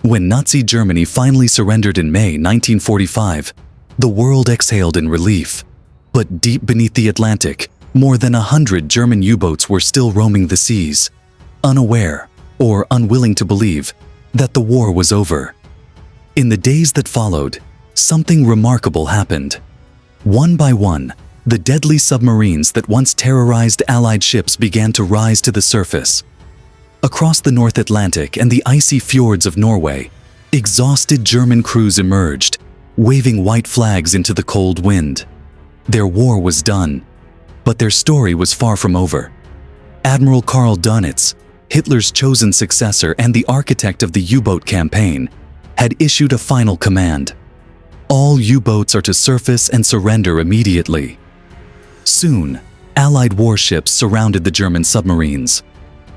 When Nazi Germany finally surrendered in May 1945, the world exhaled in relief. But deep beneath the Atlantic, more than 100 German U-boats were still roaming the seas, unaware or unwilling to believe that the war was over. In the days that followed, something remarkable happened. One by one, the deadly submarines that once terrorized Allied ships began to rise to the surface. Across the North Atlantic and the icy fjords of Norway, exhausted German crews emerged, waving white flags into the cold wind. Their war was done, but their story was far from over. Admiral Karl Dönitz, Hitler's chosen successor and the architect of the U-boat campaign, had issued a final command. All U-boats are to surface and surrender immediately. Soon, Allied warships surrounded the German submarines.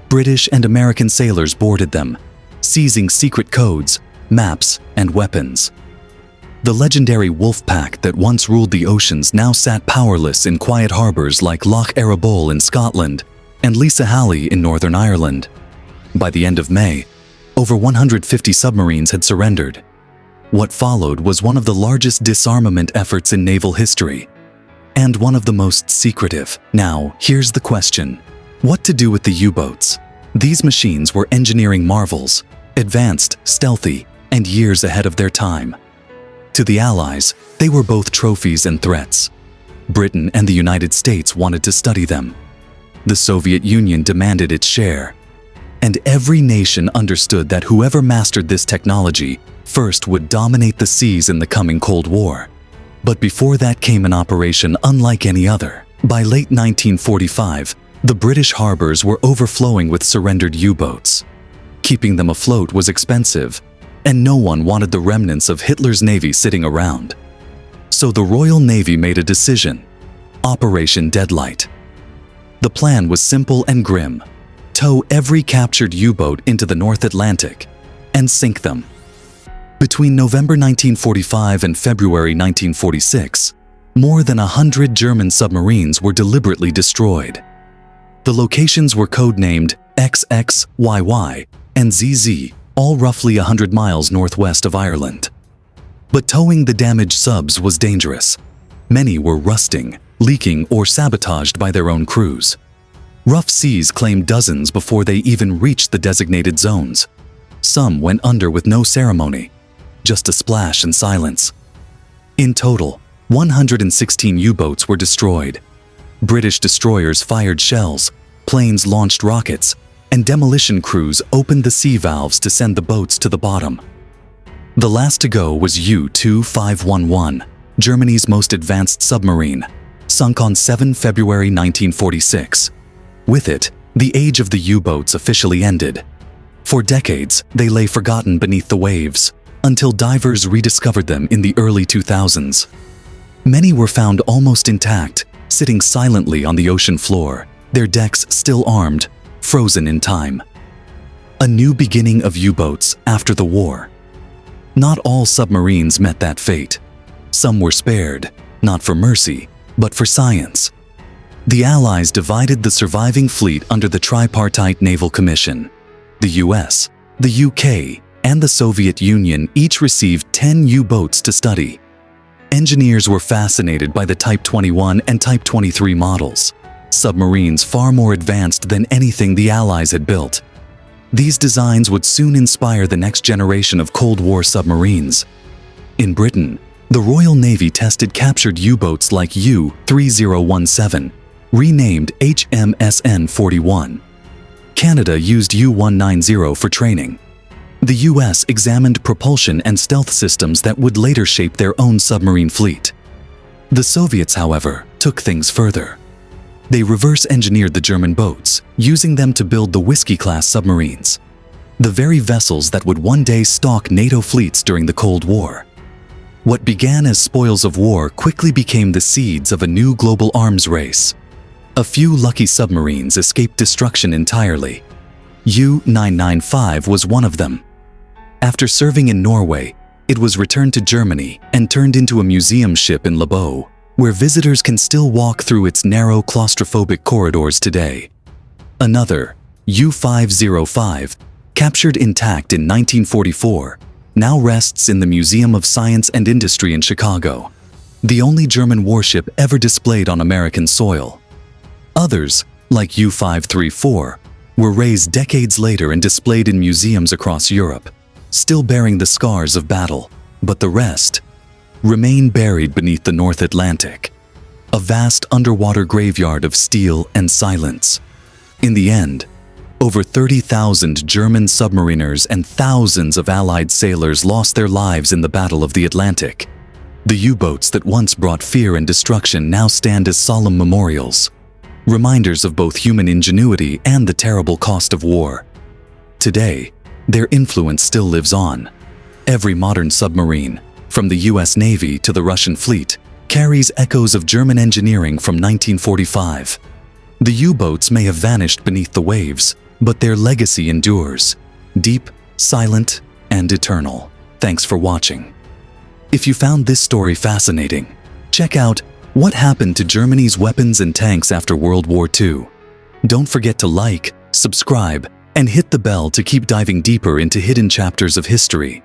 British and American sailors boarded them, seizing secret codes, maps, and weapons. The legendary wolf pack that once ruled the oceans now sat powerless in quiet harbors like Loch Arabole in Scotland and Lisa Halley in Northern Ireland. By the end of May, over 150 submarines had surrendered. What followed was one of the largest disarmament efforts in naval history, and one of the most secretive. Now, here's the question. What to do with the U-boats? These machines were engineering marvels, advanced, stealthy, and years ahead of their time. To the Allies, they were both trophies and threats. Britain and the United States wanted to study them. The Soviet Union demanded its share. And every nation understood that whoever mastered this technology first would dominate the seas in the coming Cold War. But before that came an operation unlike any other. By late 1945, the British harbors were overflowing with surrendered U-boats. Keeping them afloat was expensive, and no one wanted the remnants of Hitler's navy sitting around. So the Royal Navy made a decision: Operation Deadlight. The plan was simple and grim: tow every captured U-boat into the North Atlantic and sink them. Between November 1945 and February 1946, more than 100 German submarines were deliberately destroyed. The locations were codenamed XXYY and ZZ, all roughly 100 miles northwest of Ireland. But towing the damaged subs was dangerous. Many were rusting, leaking, or sabotaged by their own crews. Rough seas claimed dozens before they even reached the designated zones. Some went under with no ceremony, just a splash and silence. In total, 116 U-boats were destroyed. British destroyers fired shells, planes launched rockets, and demolition crews opened the sea valves to send the boats to the bottom. The last to go was U-2511, Germany's most advanced submarine, sunk on 7 February 1946. With it, the age of the U-boats officially ended. For decades, they lay forgotten beneath the waves, until divers rediscovered them in the early 2000s. Many were found almost intact, sitting silently on the ocean floor, their decks still armed, frozen in time. A new beginning of U-boats after the war. Not all submarines met that fate. Some were spared, not for mercy, but for science. The Allies divided the surviving fleet under the Tripartite Naval Commission. The US, the UK, and the Soviet Union each received 10 U-boats to study. Engineers were fascinated by the Type 21 and Type 23 models, submarines far more advanced than anything the Allies had built. These designs would soon inspire the next generation of Cold War submarines. In Britain, the Royal Navy tested captured U-boats like U-3017, renamed HMSN-41. Canada used U-190 for training. The US examined propulsion and stealth systems that would later shape their own submarine fleet. The Soviets, however, took things further. They reverse-engineered the German boats, using them to build the Whiskey-class submarines, the very vessels that would one day stalk NATO fleets during the Cold War. What began as spoils of war quickly became the seeds of a new global arms race. A few lucky submarines escaped destruction entirely. U-995 was one of them. After serving in Norway, it was returned to Germany and turned into a museum ship in Lebaud, where visitors can still walk through its narrow claustrophobic corridors today. Another, U-505, captured intact in 1944, now rests in the Museum of Science and Industry in Chicago, the only German warship ever displayed on American soil. Others, like U-534, were raised decades later and displayed in museums across Europe, still bearing the scars of battle, but the rest remain buried beneath the North Atlantic, a vast underwater graveyard of steel and silence. In the end, over 30,000 German submariners and thousands of Allied sailors lost their lives in the Battle of the Atlantic. The U-boats that once brought fear and destruction now stand as solemn memorials, reminders of both human ingenuity and the terrible cost of war. Today, their influence still lives on. Every modern submarine, from the US Navy to the Russian fleet, carries echoes of German engineering from 1945. The U-boats may have vanished beneath the waves, but their legacy endures, deep, silent, and eternal. Thanks for watching. If you found this story fascinating, check out What Happened to Germany's Weapons and Tanks After World War II. Don't forget to like, subscribe, and hit the bell to keep diving deeper into hidden chapters of history.